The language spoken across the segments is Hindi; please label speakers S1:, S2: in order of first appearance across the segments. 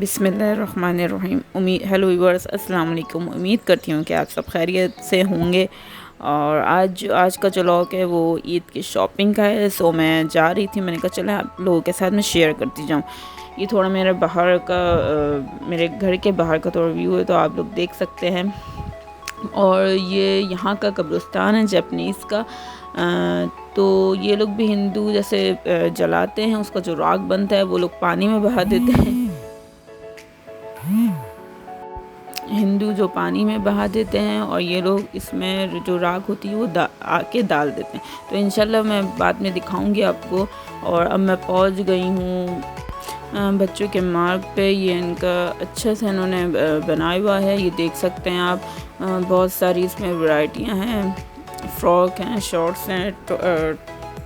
S1: बिस्मिल्लाहिर्रहमानिर्रहीम। हेलो व्यूअर्स, अस्सलाम वालेकुम। उम्मीद करती हूँ कि आप सब खैरियत से होंगे। और आज का जो व्लॉग है वो ईद की शॉपिंग का है। सो मैं जा रही थी, मैंने कहा चला आप लोगों के साथ मैं शेयर करती जाऊँ। ये थोड़ा मेरे बाहर का मेरे घर के बाहर का थोड़ा व्यू है, तो आप लोग देख सकते हैं। और ये यहाँ का कब्रिस्तान है जापानीज़ का। तो ये लोग भी हिंदू जैसे जलाते हैं, उसका जो राख बनता है वो लोग पानी में बहा देते हैं। हिंदू जो पानी में बहा देते हैं और ये लोग इसमें जो राख होती है वो आके डाल देते हैं। तो इंशाल्लाह मैं बाद में दिखाऊंगी आपको। और अब मैं पहुंच गई हूँ बच्चों के मार्ग पे। ये इनका अच्छा से इन्होंने बनाया हुआ है, ये देख सकते हैं आप। बहुत सारी इसमें वैरायटियाँ हैं, फ्रॉक हैं, शॉर्ट्स हैं,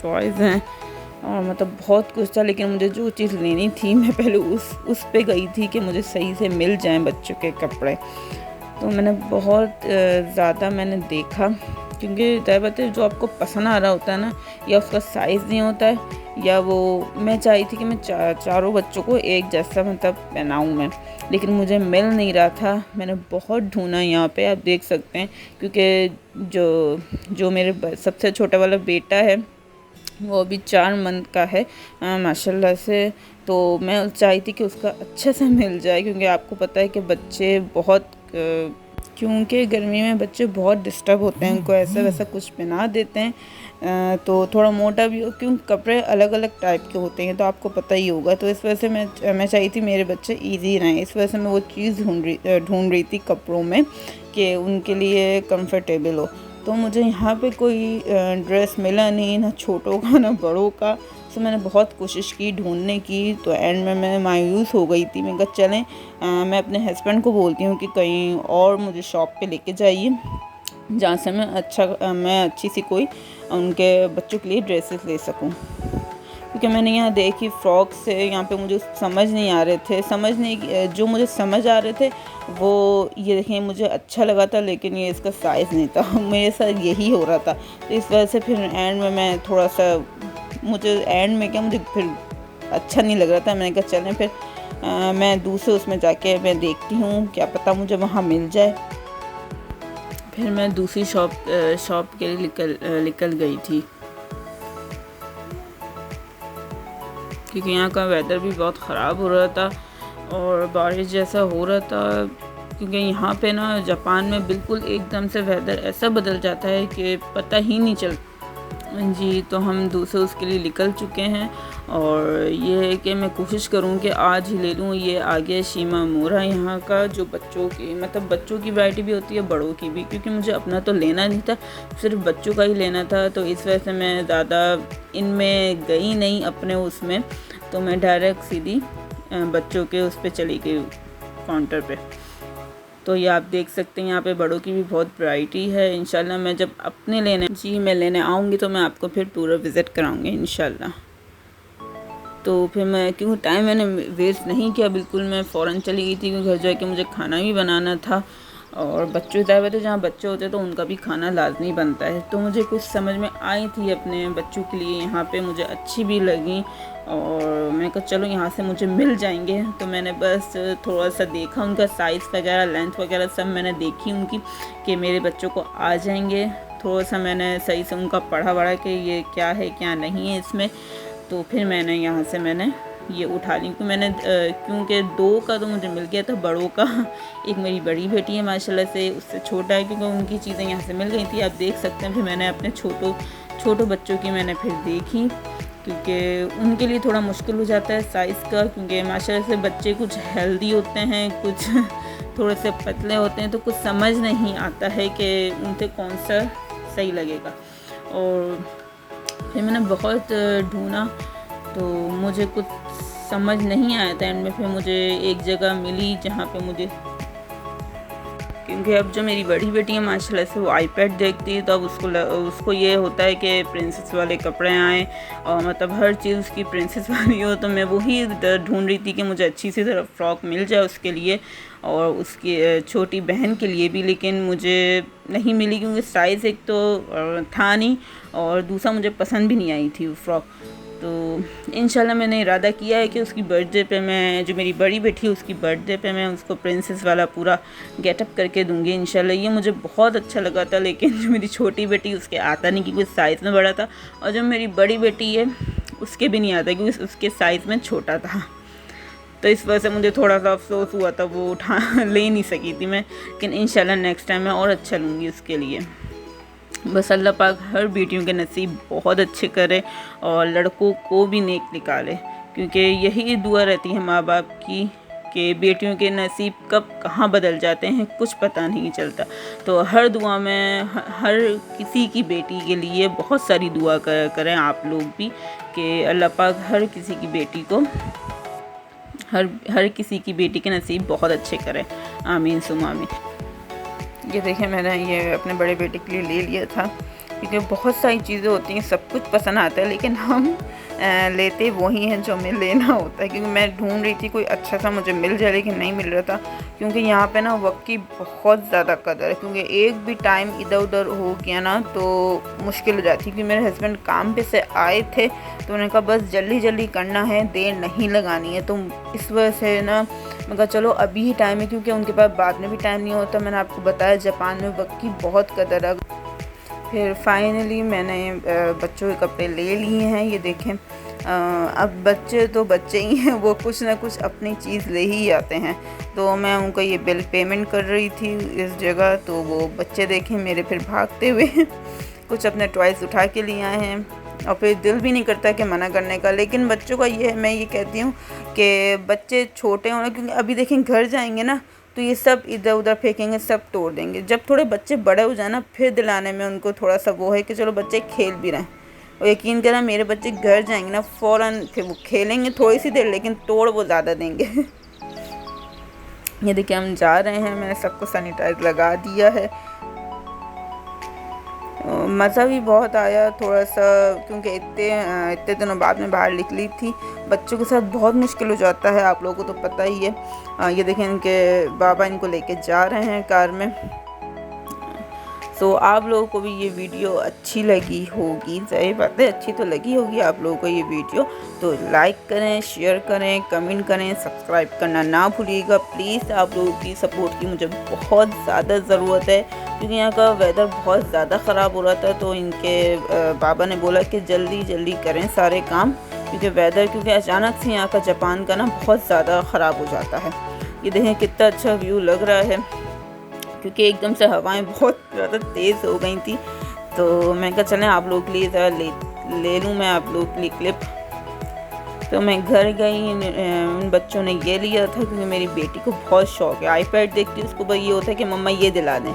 S1: टॉयज़ हैं, और मतलब बहुत कुछ था। लेकिन मुझे जो चीज़ लेनी थी मैं पहले उस पे गई थी कि मुझे सही से मिल जाएं बच्चों के कपड़े। तो मैंने बहुत ज़्यादा मैंने देखा, क्योंकि तय बात है जो आपको पसंद आ रहा होता है ना, या उसका साइज़ नहीं होता है, या वो मैं चाही थी कि मैं चारों बच्चों को एक जैसा मतलब पहनाऊँ मैं, लेकिन मुझे मिल नहीं रहा था। मैंने बहुत ढूंढा यहाँ पे, आप देख सकते हैं। क्योंकि जो मेरे सबसे छोटा वाला बेटा है वो अभी 4 मंथ का है माशाल्लाह से। तो मैं चाहती थी कि उसका अच्छे से मिल जाए, क्योंकि आपको पता है कि बच्चे बहुत क्योंकि गर्मी में बच्चे बहुत डिस्टर्ब होते हैं, उनको ऐसा वैसा कुछ पहना देते हैं। तो थोड़ा मोटा भी हो, क्योंकि कपड़े अलग अलग टाइप के होते हैं, तो आपको पता ही होगा। तो इस वजह से मैं चाहती थी मेरे बच्चे इजी रहें, इस वजह से मैं वो चीज़ ढूंढ रही थी कपड़ों में कि उनके लिए कंफर्टेबल हो। तो मुझे यहाँ पे कोई ड्रेस मिला नहीं, ना छोटों का ना बड़ों का। तो मैंने बहुत कोशिश की ढूंढने की, तो एंड में मैं मायूस हो गई थी। मैंने कहा चलें मैं अपने हस्बैंड को बोलती हूँ कि कहीं और मुझे शॉप पे लेके जाइए, जहाँ से मैं अच्छी सी कोई उनके बच्चों के लिए ड्रेसेस ले सकूँ। क्योंकि मैंने यहाँ देखी फ्रॉक से, यहाँ पे मुझे समझ नहीं आ रहे थे, जो मुझे समझ आ रहे थे वो ये देखें मुझे अच्छा लगा था, लेकिन ये इसका साइज़ नहीं था। मेरे साथ यही हो रहा था। तो इस वजह से फिर एंड में मैं थोड़ा सा मुझे फिर अच्छा नहीं लग रहा था। मैंने कहा चलें फिर मैं दूसरे उसमें जाके मैं देखती हूँ, क्या पता मुझे वहाँ मिल जाए। फिर मैं दूसरी शॉप के लिए निकल गई थी, क्योंकि यहाँ का वेदर भी बहुत ख़राब हो रहा था और बारिश जैसा हो रहा था। क्योंकि यहाँ पे ना जापान में बिल्कुल एकदम से वेदर ऐसा बदल जाता है कि पता ही नहीं चलता जी। तो हम दूसरे उसके लिए निकल चुके हैं, और ये है कि मैं कोशिश करूँ कि आज ही ले लूँ। ये आगे शिमामोरा यहाँ का जो बच्चों की वैरायटी भी होती है, बड़ों की भी, क्योंकि मुझे अपना तो लेना नहीं था, सिर्फ बच्चों का ही लेना था। तो इस वजह से मैं ज़्यादा इनमें गई नहीं अपने उसमें, तो मैं डायरेक्ट सीधी बच्चों के उस पर चली गई काउंटर पे। तो ये आप देख सकते हैं यहाँ पे बड़ों की भी बहुत वैरायटी है। इंशाल्लाह मैं जब मैं लेने आऊँगी तो मैं आपको फिर पूरा विज़िट कराऊँगी इंशाल्लाह। तो फिर क्योंकि टाइम मैंने वेस्ट नहीं किया बिल्कुल, मैं फ़ौरन चली गई थी, क्योंकि घर जाके मुझे खाना भी बनाना था। और बच्चों थे, जहाँ बच्चे होते तो उनका भी खाना लाजमी बनता है। तो मुझे कुछ समझ में आई थी अपने बच्चों के लिए, यहाँ पे मुझे अच्छी भी लगी, और मैंने कहा चलो यहाँ से मुझे मिल जाएंगे। तो मैंने बस थोड़ा सा देखा उनका साइज़ वगैरह, लेंथ वगैरह सब मैंने देखी उनकी कि मेरे बच्चों को आ जाएंगे। थोड़ा सा मैंने सही से उनका पढ़ा कि ये क्या है क्या नहीं है इसमें। तो फिर मैंने यहाँ से ये उठा ली, क्योंकि 2 का तो मुझे मिल गया था बड़ों का। एक मेरी बड़ी बेटी है माशाल्लाह से, उससे छोटा है, क्योंकि उनकी चीज़ें यहाँ से मिल गई थी, आप देख सकते हैं। फिर मैंने अपने छोटो बच्चों की मैंने फिर देखी, क्योंकि उनके लिए थोड़ा मुश्किल हो जाता है साइज़ का, क्योंकि माशाल्लाह से बच्चे कुछ हेल्दी होते हैं, कुछ थोड़े से पतले होते हैं, तो कुछ समझ नहीं आता है कि उनसे कौन सा सही लगेगा। और फिर मैंने बहुत ढूंढा, तो मुझे कुछ समझ नहीं आया था। एंड में फिर मुझे एक जगह मिली जहाँ पे मुझे, क्योंकि अब जो मेरी बड़ी बेटी है माशाल्लाह से वो आईपैड देखती है, तो अब उसको ये होता है कि प्रिंसेस वाले कपड़े आएँ, और मतलब हर चीज़ उसकी प्रिंसेस वाली हो। तो मैं वही ढूंढ रही थी कि मुझे अच्छी सी तरह फ्रॉक मिल जाए उसके लिए, और उसकी छोटी बहन के लिए भी, लेकिन मुझे नहीं मिली, क्योंकि साइज़ एक तो था नहीं, और दूसरा मुझे पसंद भी नहीं आई थी वो फ्रॉक। तो इंशाल्लाह मैंने इरादा किया है कि उसकी बर्थडे पे मैं, जो मेरी बड़ी बेटी है उसकी बर्थडे पे मैं उसको प्रिंसेस वाला पूरा गेटअप करके दूंगी इंशाल्लाह। ये मुझे बहुत अच्छा लगा था, लेकिन जो मेरी छोटी बेटी उसके आता नहीं क्योंकि साइज़ में बड़ा था, और जो मेरी बड़ी बेटी है उसके भी नहीं आता क्योंकि उसके साइज़ में छोटा था। तो इस वजह से मुझे थोड़ा सा अफसोस हुआ था, वो उठा ले नहीं सकी थी मैं, लेकिन इंशाल्लाह नेक्स्ट टाइम मैं और अच्छा लूँगी उसके लिए। बस अल्लाह पाक हर बेटियों के नसीब बहुत अच्छे करे और लड़कों को भी नेक निकाले, क्योंकि यही दुआ रहती है माँ बाप की कि बेटियों के नसीब कब कहाँ बदल जाते हैं कुछ पता नहीं चलता। तो हर दुआ में हर किसी की बेटी के लिए बहुत सारी दुआ करें आप लोग भी, कि अल्लाह पाक हर किसी की बेटी को हर किसी की बेटी के नसीब बहुत अच्छे करें। आमीन सुम आमीन। ये देखें, मैंने ये अपने बड़े बेटे के लिए ले लिया था, क्योंकि बहुत सारी चीज़ें होती हैं, सब कुछ पसंद आता है, लेकिन हम लेते वही हैं जो हमें लेना होता है। क्योंकि मैं ढूंढ रही थी कोई अच्छा सा मुझे मिल जाए, लेकिन नहीं मिल रहा था, क्योंकि यहाँ पे ना वक्त की बहुत ज़्यादा कदर है। क्योंकि एक भी टाइम इधर उधर हो गया ना तो मुश्किल हो जाती है। क्योंकि मेरे हस्बैंड काम पे से आए थे तो उन्होंने कहा बस जल्दी जल्दी करना है, देर नहीं लगानी है। तो इस वजह से ना मैं कहा चलो अभी ही टाइम है, क्योंकि उनके पास बाद में भी टाइम नहीं होता। मैंने आपको बताया जापान में वक्त की बहुत कदर है। फिर फाइनली मैंने बच्चों के कपड़े ले लिए हैं। ये देखें, अब बच्चे तो बच्चे ही हैं, वो कुछ ना कुछ अपनी चीज़ ले ही आते हैं। तो मैं उनको ये बिल पेमेंट कर रही थी इस जगह, तो वो बच्चे देखें मेरे फिर भागते हुए कुछ अपने टॉयज़ उठा के लिए आए हैं, और फिर दिल भी नहीं करता कि मना करने का। लेकिन बच्चों का ये है, मैं ये कहती हूँ कि बच्चे छोटे होना, क्योंकि अभी देखें घर जाएंगे ना तो ये सब इधर उधर फेंकेंगे, सब तोड़ देंगे। जब थोड़े बच्चे बड़े हो जाए ना, फिर दिलाने में उनको थोड़ा सा वो है कि चलो बच्चे खेल भी रहे हैं। और यकीन करें मेरे बच्चे घर जाएंगे ना फ़ौरन फिर वो खेलेंगे थोड़ी सी देर, लेकिन तोड़ वो ज़्यादा देंगे। ये देखिए हम जा रहे हैं, मैंने सबको सैनिटाइज लगा दिया है। मज़ा भी बहुत आया थोड़ा सा, क्योंकि इतने दिनों बाद में बाहर निकली थी। बच्चों के साथ बहुत मुश्किल हो जाता है, आप लोगों को तो पता ही है। ये देखें इनके बाबा इनको लेके जा रहे हैं कार में। तो आप लोगों को भी ये वीडियो अच्छी लगी होगी, सही बात है, अच्छी तो लगी होगी आप लोगों को ये वीडियो। तो लाइक करें, शेयर करें, कमेंट करें, सब्सक्राइब करना ना भूलिएगा प्लीज़। आप लोगों की सपोर्ट की मुझे बहुत ज़्यादा ज़रूरत है, क्योंकि यहाँ का वेदर बहुत ज़्यादा ख़राब हो रहा था। तो इनके बाबा ने बोला कि जल्दी जल्दी करें सारे काम, क्योंकि वेदर क्योंकि अचानक से यहाँ का जापान का ना बहुत ज़्यादा ख़राब हो जाता है। ये देखें कितना अच्छा व्यू लग रहा है, क्योंकि एकदम से हवाएं बहुत ज़्यादा तेज़ हो गई थी। तो मैं कहा चलें आप लोग के लिए ज़रा ले लूँ मैं आप लोग के लिए क्लिप। तो मैं घर गई, उन बच्चों ने ये लिया था, क्योंकि मेरी बेटी को बहुत शौक़ है आईपैड देखती है, उसको बस ये होता है कि मम्मा ये दिला दें।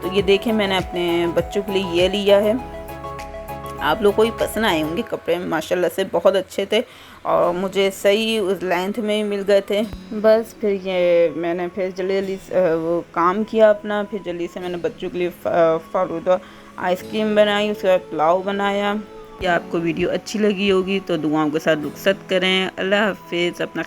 S1: तो ये देखें मैंने अपने बच्चों के लिए ये लिया है। आप लोग को भी पसंद आए होंगे कपड़े, माशाल्लाह से बहुत अच्छे थे और मुझे सही उस लेंथ में ही मिल गए थे। बस फिर ये मैंने फिर जल्दी वो काम किया अपना। फिर जल्दी से मैंने बच्चों के लिए फालूदा आइसक्रीम बनाई, उसके बाद पुलाव बनाया। या आपको वीडियो अच्छी लगी होगी तो दुआओं के साथ रुखसत करें। अल्लाह हाफिज़। अपना